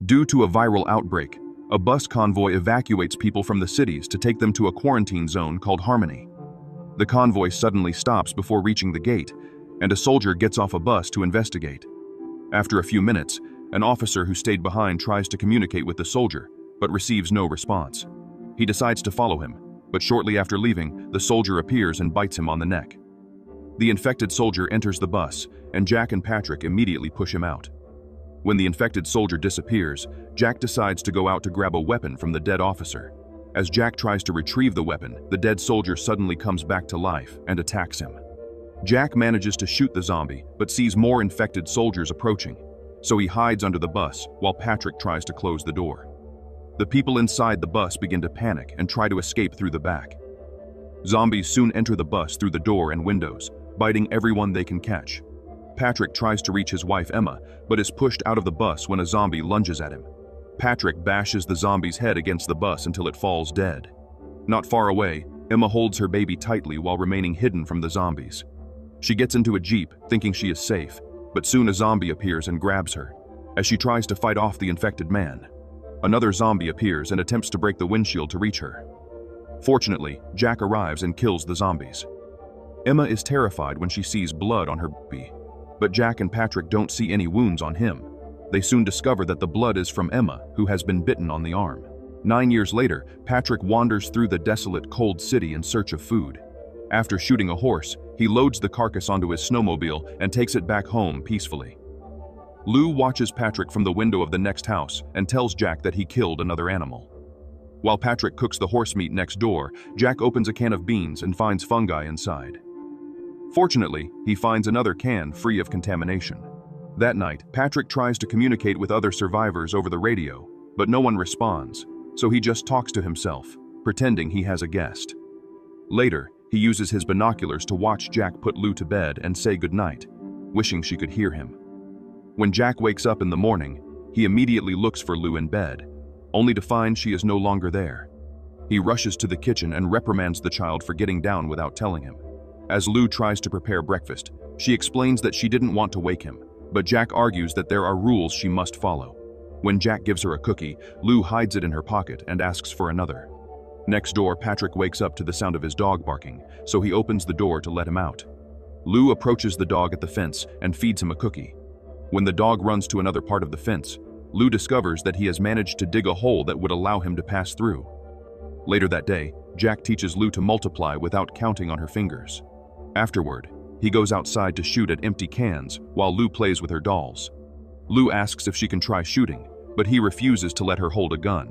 Due to a viral outbreak, a bus convoy evacuates people from the cities to take them to a quarantine zone called Harmony. The convoy suddenly stops before reaching the gate, and a soldier gets off a bus to investigate. After a few minutes, an officer who stayed behind tries to communicate with the soldier, but receives no response. He decides to follow him, but shortly after leaving, the soldier appears and bites him on the neck. The infected soldier enters the bus, and Jack and Patrick immediately push him out. When the infected soldier disappears, Jack decides to go out to grab a weapon from the dead officer. As Jack tries to retrieve the weapon, the dead soldier suddenly comes back to life and attacks him. Jack manages to shoot the zombie, but sees more infected soldiers approaching, so he hides under the bus while Patrick tries to close the door. The people inside the bus begin to panic and try to escape through the back. Zombies soon enter the bus through the door and windows, biting everyone they can catch. Patrick tries to reach his wife Emma, but is pushed out of the bus when a zombie lunges at him. Patrick bashes the zombie's head against the bus until it falls dead. Not far away, Emma holds her baby tightly while remaining hidden from the zombies. She gets into a jeep, thinking she is safe, but soon a zombie appears and grabs her, as she tries to fight off the infected man. Another zombie appears and attempts to break the windshield to reach her. Fortunately, Jack arrives and kills the zombies. Emma is terrified when she sees blood on her baby, but Jack and Patrick don't see any wounds on him. They soon discover that the blood is from Emma, who has been bitten on the arm. 9 years later, Patrick wanders through the desolate, cold city in search of food. After shooting a horse, he loads the carcass onto his snowmobile and takes it back home peacefully. Lou watches Patrick from the window of the next house and tells Jack that he killed another animal. While Patrick cooks the horse meat next door, Jack opens a can of beans and finds fungi inside. Fortunately, he finds another can free of contamination. That night, Patrick tries to communicate with other survivors over the radio, but no one responds, so he just talks to himself, pretending he has a guest. Later, he uses his binoculars to watch Jack put Lou to bed and say goodnight, wishing she could hear him. When Jack wakes up in the morning, he immediately looks for Lou in bed, only to find she is no longer there. He rushes to the kitchen and reprimands the child for getting down without telling him. As Lou tries to prepare breakfast, she explains that she didn't want to wake him, but Jack argues that there are rules she must follow. When Jack gives her a cookie, Lou hides it in her pocket and asks for another. Next door, Patrick wakes up to the sound of his dog barking, so he opens the door to let him out. Lou approaches the dog at the fence and feeds him a cookie. When the dog runs to another part of the fence, Lou discovers that he has managed to dig a hole that would allow him to pass through. Later that day, Jack teaches Lou to multiply without counting on her fingers. Afterward, he goes outside to shoot at empty cans while Lou plays with her dolls. Lou asks if she can try shooting, but he refuses to let her hold a gun.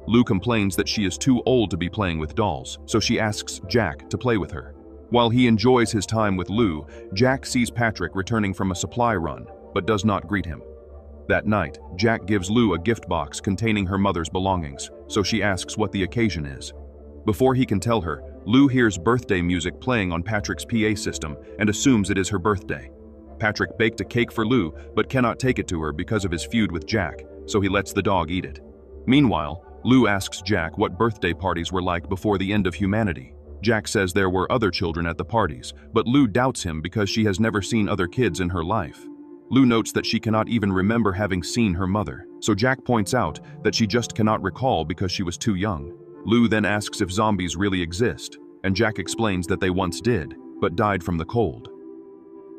Lou complains that she is too old to be playing with dolls, so she asks Jack to play with her. While he enjoys his time with Lou, Jack sees Patrick returning from a supply run, but does not greet him. That night, Jack gives Lou a gift box containing her mother's belongings, so she asks what the occasion is. Before he can tell her, Lou hears birthday music playing on Patrick's PA system and assumes it is her birthday. Patrick baked a cake for Lou, but cannot take it to her because of his feud with Jack, so he lets the dog eat it. Meanwhile, Lou asks Jack what birthday parties were like before the end of humanity. Jack says there were other children at the parties, but Lou doubts him because she has never seen other kids in her life. Lou notes that she cannot even remember having seen her mother, so Jack points out that she just cannot recall because she was too young. Lou then asks if zombies really exist, and Jack explains that they once did, but died from the cold.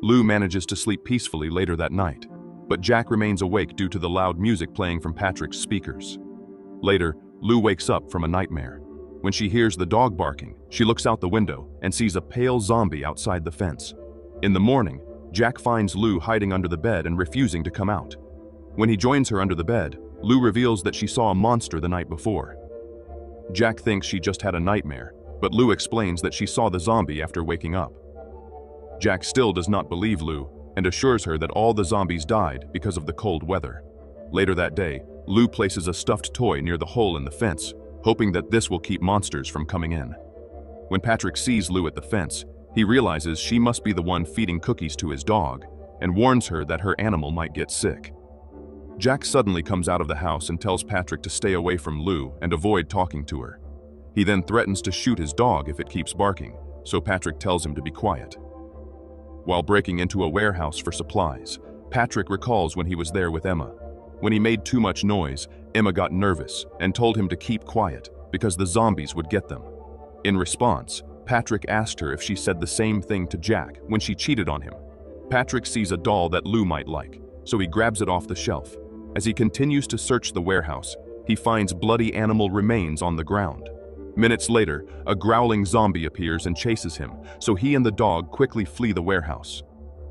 Lou manages to sleep peacefully later that night, but Jack remains awake due to the loud music playing from Patrick's speakers. Later, Lou wakes up from a nightmare. When she hears the dog barking, she looks out the window and sees a pale zombie outside the fence. In the morning, Jack finds Lou hiding under the bed and refusing to come out. When he joins her under the bed, Lou reveals that she saw a monster the night before. Jack thinks she just had a nightmare, but Lou explains that she saw the zombie after waking up. Jack still does not believe Lou and assures her that all the zombies died because of the cold weather. Later that day, Lou places a stuffed toy near the hole in the fence, hoping that this will keep monsters from coming in. When Patrick sees Lou at the fence, he realizes she must be the one feeding cookies to his dog and warns her that her animal might get sick. Jack suddenly comes out of the house and tells Patrick to stay away from Lou and avoid talking to her. He then threatens to shoot his dog if it keeps barking, so Patrick tells him to be quiet. While breaking into a warehouse for supplies, Patrick recalls when he was there with Emma. When he made too much noise, Emma got nervous and told him to keep quiet because the zombies would get them. In response, Patrick asked her if she said the same thing to Jack when she cheated on him. Patrick sees a doll that Lou might like, so he grabs it off the shelf. As he continues to search the warehouse, he finds bloody animal remains on the ground. Minutes later, a growling zombie appears and chases him, so he and the dog quickly flee the warehouse.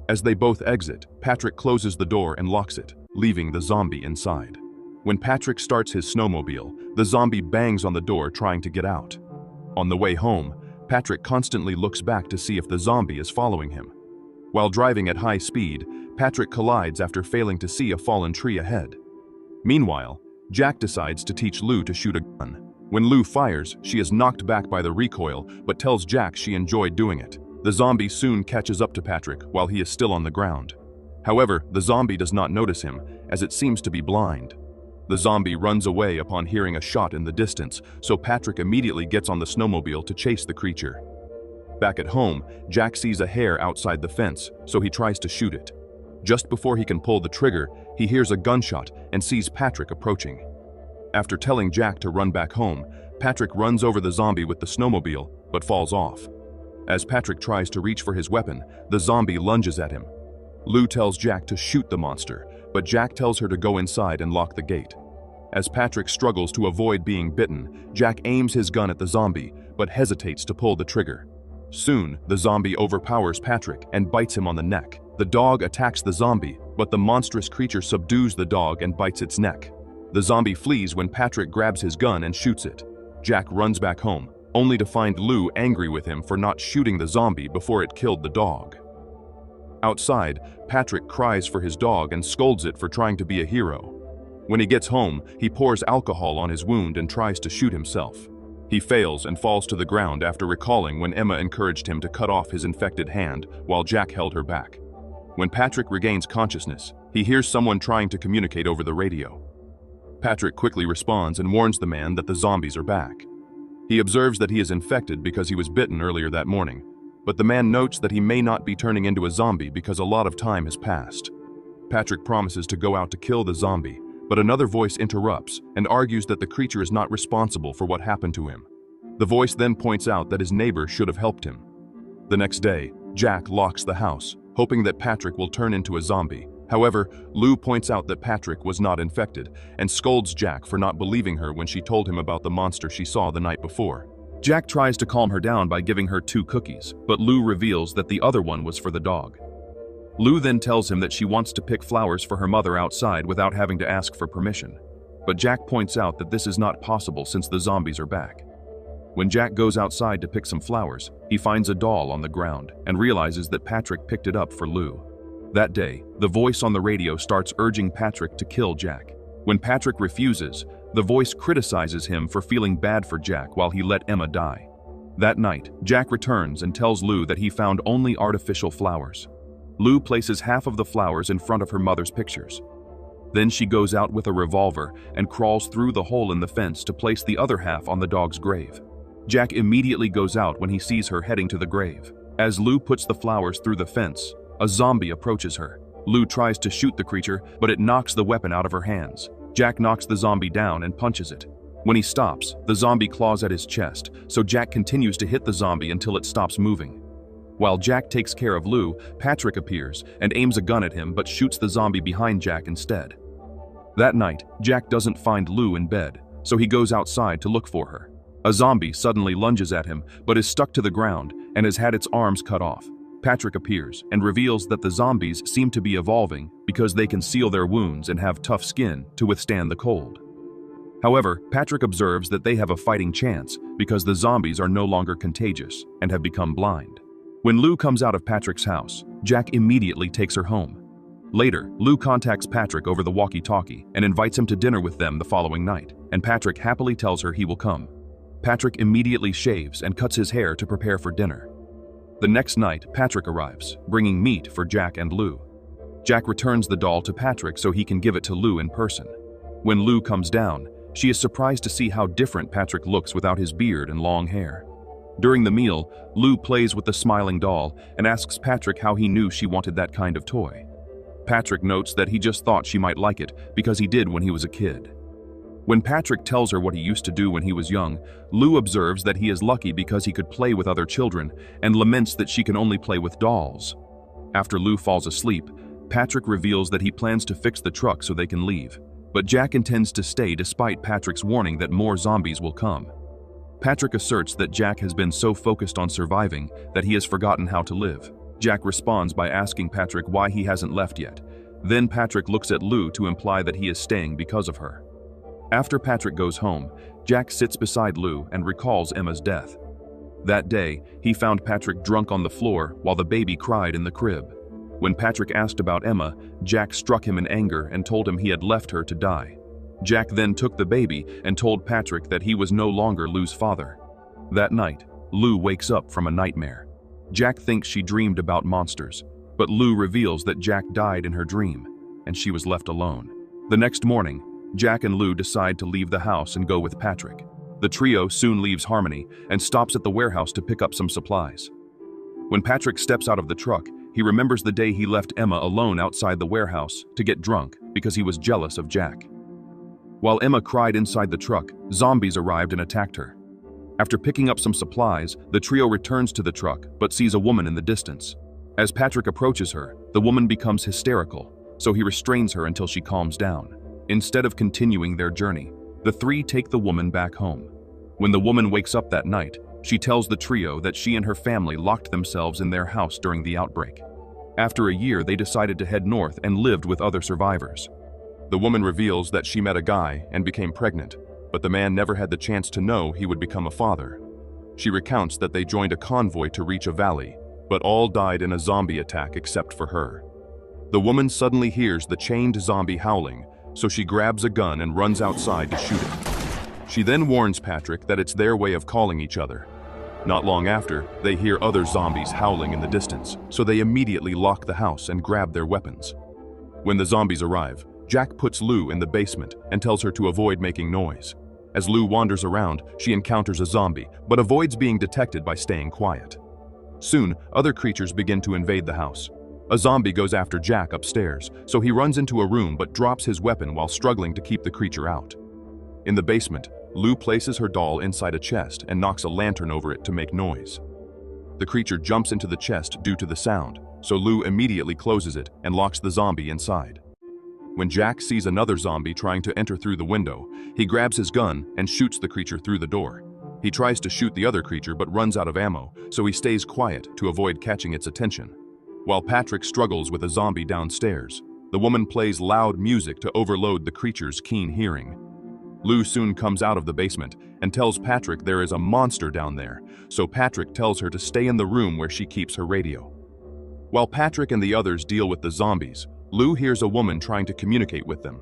As they both exit, Patrick closes the door and locks it, leaving the zombie inside. When Patrick starts his snowmobile, the zombie bangs on the door trying to get out. On the way home, Patrick constantly looks back to see if the zombie is following him. While driving at high speed, Patrick collides after failing to see a fallen tree ahead. Meanwhile, Jack decides to teach Lou to shoot a gun. When Lou fires, she is knocked back by the recoil, but tells Jack she enjoyed doing it. The zombie soon catches up to Patrick while he is still on the ground. However, the zombie does not notice him, as it seems to be blind. The zombie runs away upon hearing a shot in the distance, so Patrick immediately gets on the snowmobile to chase the creature. Back at home, Jack sees a hare outside the fence, so he tries to shoot it. Just before he can pull the trigger, he hears a gunshot and sees Patrick approaching. After telling Jack to run back home, Patrick runs over the zombie with the snowmobile, but falls off. As Patrick tries to reach for his weapon, the zombie lunges at him. Lou tells Jack to shoot the monster, but Jack tells her to go inside and lock the gate. As Patrick struggles to avoid being bitten, Jack aims his gun at the zombie, but hesitates to pull the trigger. Soon, the zombie overpowers Patrick and bites him on the neck. The dog attacks the zombie, but the monstrous creature subdues the dog and bites its neck. The zombie flees when Patrick grabs his gun and shoots it. Jack runs back home, only to find Lou angry with him for not shooting the zombie before it killed the dog. Outside, Patrick cries for his dog and scolds it for trying to be a hero. When he gets home, he pours alcohol on his wound and tries to shoot himself. He fails and falls to the ground after recalling when Emma encouraged him to cut off his infected hand while Jack held her back. When Patrick regains consciousness, he hears someone trying to communicate over the radio. Patrick quickly responds and warns the man that the zombies are back. He observes that he is infected because he was bitten earlier that morning, but the man notes that he may not be turning into a zombie because a lot of time has passed. Patrick promises to go out to kill the zombie, but another voice interrupts and argues that the creature is not responsible for what happened to him. The voice then points out that his neighbor should have helped him. The next day, Jack locks the house, hoping that Patrick will turn into a zombie. However, Lou points out that Patrick was not infected and scolds Jack for not believing her when she told him about the monster she saw the night before. Jack tries to calm her down by giving her 2 cookies, but Lou reveals that the other one was for the dog. Lou then tells him that she wants to pick flowers for her mother outside without having to ask for permission. But Jack points out that this is not possible since the zombies are back. When Jack goes outside to pick some flowers, he finds a doll on the ground and realizes that Patrick picked it up for Lou. That day, the voice on the radio starts urging Patrick to kill Jack. When Patrick refuses, the voice criticizes him for feeling bad for Jack while he let Emma die. That night, Jack returns and tells Lou that he found only artificial flowers. Lou places half of the flowers in front of her mother's pictures. Then she goes out with a revolver and crawls through the hole in the fence to place the other half on the dog's grave. Jack immediately goes out when he sees her heading to the grave. As Lou puts the flowers through the fence, a zombie approaches her. Lou tries to shoot the creature, but it knocks the weapon out of her hands. Jack knocks the zombie down and punches it. When he stops, the zombie claws at his chest, so Jack continues to hit the zombie until it stops moving. While Jack takes care of Lou, Patrick appears and aims a gun at him but shoots the zombie behind Jack instead. That night, Jack doesn't find Lou in bed, so he goes outside to look for her. A zombie suddenly lunges at him but is stuck to the ground and has had its arms cut off. Patrick appears and reveals that the zombies seem to be evolving because they can seal their wounds and have tough skin to withstand the cold. However, Patrick observes that they have a fighting chance because the zombies are no longer contagious and have become blind. When Lou comes out of Patrick's house, Jack immediately takes her home. Later, Lou contacts Patrick over the walkie-talkie and invites him to dinner with them the following night, and Patrick happily tells her he will come. Patrick immediately shaves and cuts his hair to prepare for dinner. The next night, Patrick arrives, bringing meat for Jack and Lou. Jack returns the doll to Patrick so he can give it to Lou in person. When Lou comes down, she is surprised to see how different Patrick looks without his beard and long hair. During the meal, Lou plays with the smiling doll and asks Patrick how he knew she wanted that kind of toy. Patrick notes that he just thought she might like it because he did when he was a kid. When Patrick tells her what he used to do when he was young, Lou observes that he is lucky because he could play with other children and laments that she can only play with dolls. After Lou falls asleep, Patrick reveals that he plans to fix the truck so they can leave, but Jack intends to stay despite Patrick's warning that more zombies will come. Patrick asserts that Jack has been so focused on surviving that he has forgotten how to live. Jack responds by asking Patrick why he hasn't left yet. Then Patrick looks at Lou to imply that he is staying because of her. After Patrick goes home, Jack sits beside Lou and recalls Emma's death. That day, he found Patrick drunk on the floor while the baby cried in the crib. When Patrick asked about Emma, Jack struck him in anger and told him he had left her to die. Jack then took the baby and told Patrick that he was no longer Lou's father. That night, Lou wakes up from a nightmare. Jack thinks she dreamed about monsters, but Lou reveals that Jack died in her dream, and she was left alone. The next morning, Jack and Lou decide to leave the house and go with Patrick. The trio soon leaves Harmony and stops at the warehouse to pick up some supplies. When Patrick steps out of the truck, he remembers the day he left Emma alone outside the warehouse to get drunk because he was jealous of Jack. While Emma cried inside the truck, zombies arrived and attacked her. After picking up some supplies, the trio returns to the truck but sees a woman in the distance. As Patrick approaches her, the woman becomes hysterical, so he restrains her until she calms down. Instead of continuing their journey, the three take the woman back home. When the woman wakes up that night, she tells the trio that she and her family locked themselves in their house during the outbreak. After a year, they decided to head north and lived with other survivors. The woman reveals that she met a guy and became pregnant, but the man never had the chance to know he would become a father. She recounts that they joined a convoy to reach a valley, but all died in a zombie attack except for her. The woman suddenly hears the chained zombie howling, so she grabs a gun and runs outside to shoot it. She then warns Patrick that it's their way of calling each other. Not long after, they hear other zombies howling in the distance, so they immediately lock the house and grab their weapons. When the zombies arrive, Jack puts Lou in the basement and tells her to avoid making noise. As Lou wanders around, she encounters a zombie, but avoids being detected by staying quiet. Soon, other creatures begin to invade the house. A zombie goes after Jack upstairs, so he runs into a room but drops his weapon while struggling to keep the creature out. In the basement, Lou places her doll inside a chest and knocks a lantern over it to make noise. The creature jumps into the chest due to the sound, so Lou immediately closes it and locks the zombie inside. When Jack sees another zombie trying to enter through the window, he grabs his gun and shoots the creature through the door. He tries to shoot the other creature but runs out of ammo, so he stays quiet to avoid catching its attention. While Patrick struggles with a zombie downstairs, the woman plays loud music to overload the creature's keen hearing. Lou soon comes out of the basement and tells Patrick there is a monster down there, so Patrick tells her to stay in the room where she keeps her radio. While Patrick and the others deal with the zombies, Lou hears a woman trying to communicate with them.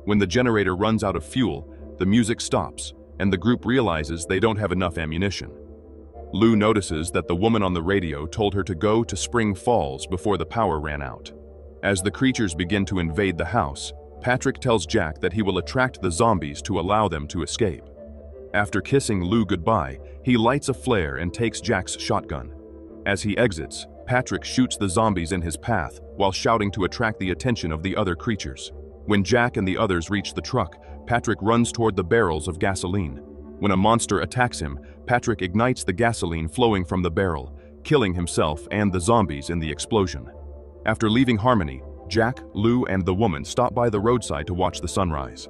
When the generator runs out of fuel, the music stops, and the group realizes they don't have enough ammunition. Lou notices that the woman on the radio told her to go to Spring Falls before the power ran out. As the creatures begin to invade the house, Patrick tells Jack that he will attract the zombies to allow them to escape. After kissing Lou goodbye, he lights a flare and takes Jack's shotgun. As he exits, Patrick shoots the zombies in his path while shouting to attract the attention of the other creatures. When Jack and the others reach the truck, Patrick runs toward the barrels of gasoline. When a monster attacks him, Patrick ignites the gasoline flowing from the barrel, killing himself and the zombies in the explosion. After leaving Harmony, Jack, Lou, and the woman stop by the roadside to watch the sunrise.